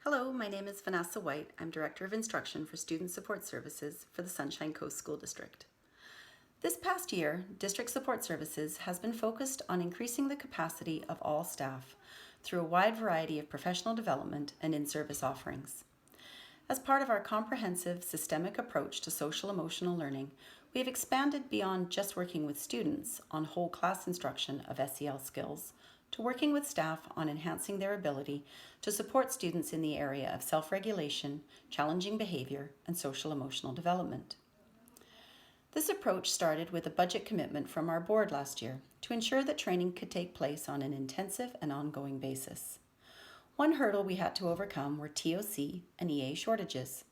Hello, my name is Vanessa White. I'm Director of Instruction for Student Support Services for the Sunshine Coast School District. This past year, District Support Services has been focused on increasing the capacity of all staff through a wide variety of professional development and in-service offerings. As part of our comprehensive, systemic approach to social-emotional learning, we have expanded beyond just working with students on whole class instruction of SEL skills to working with staff on enhancing their ability to support students in the area of self-regulation, challenging behavior, and social-emotional development. This approach started with a budget commitment from our board last year to ensure that training could take place on an intensive and ongoing basis. One hurdle we had to overcome were TOC and EA shortages,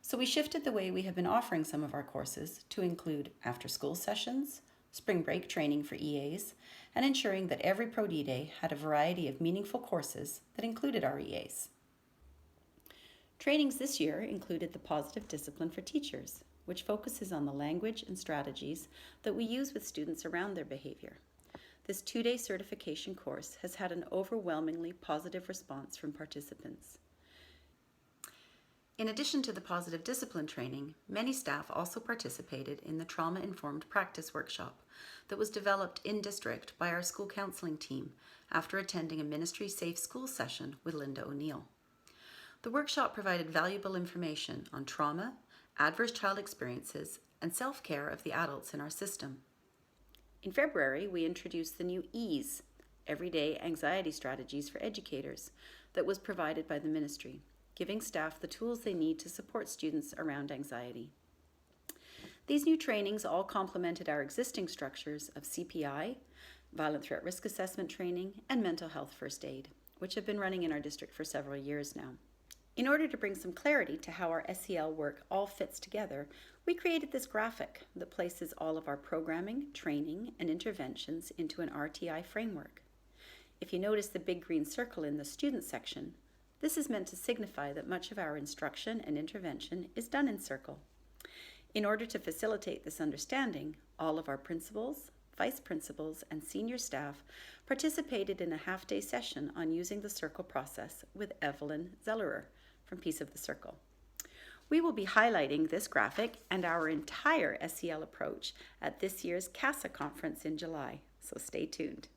so we shifted the way we have been offering some of our courses to include after-school sessions, spring break training for EAs, and ensuring that every Pro D Day had a variety of meaningful courses that included our EAs. Trainings this year included the Positive Discipline for Teachers, which focuses on the language and strategies that we use with students around their behavior. This 2-day certification course has had an overwhelmingly positive response from participants. In addition to the positive discipline training, many staff also participated in the trauma-informed practice workshop that was developed in district by our school counseling team after attending a Ministry Safe School session with Linda O'Neill. The workshop provided valuable information on trauma, adverse child experiences, and self-care of the adults in our system. In February, we introduced the new EASE, Everyday Anxiety Strategies for Educators, that was provided by the ministry, giving staff the tools they need to support students around anxiety. These new trainings all complemented our existing structures of CPI, Violent Threat Risk Assessment training, and Mental Health First Aid, which have been running in our district for several years now. In order to bring some clarity to how our SEL work all fits together, we created this graphic that places all of our programming, training, and interventions into an RTI framework. If you notice the big green circle in the student section, this is meant to signify that much of our instruction and intervention is done in Circle. In order to facilitate this understanding, all of our principals, vice principals, and senior staff participated in a half-day session on using the Circle process with Evelyn Zellerer from Piece of the Circle. We will be highlighting this graphic and our entire SEL approach at this year's CASA conference in July, so stay tuned.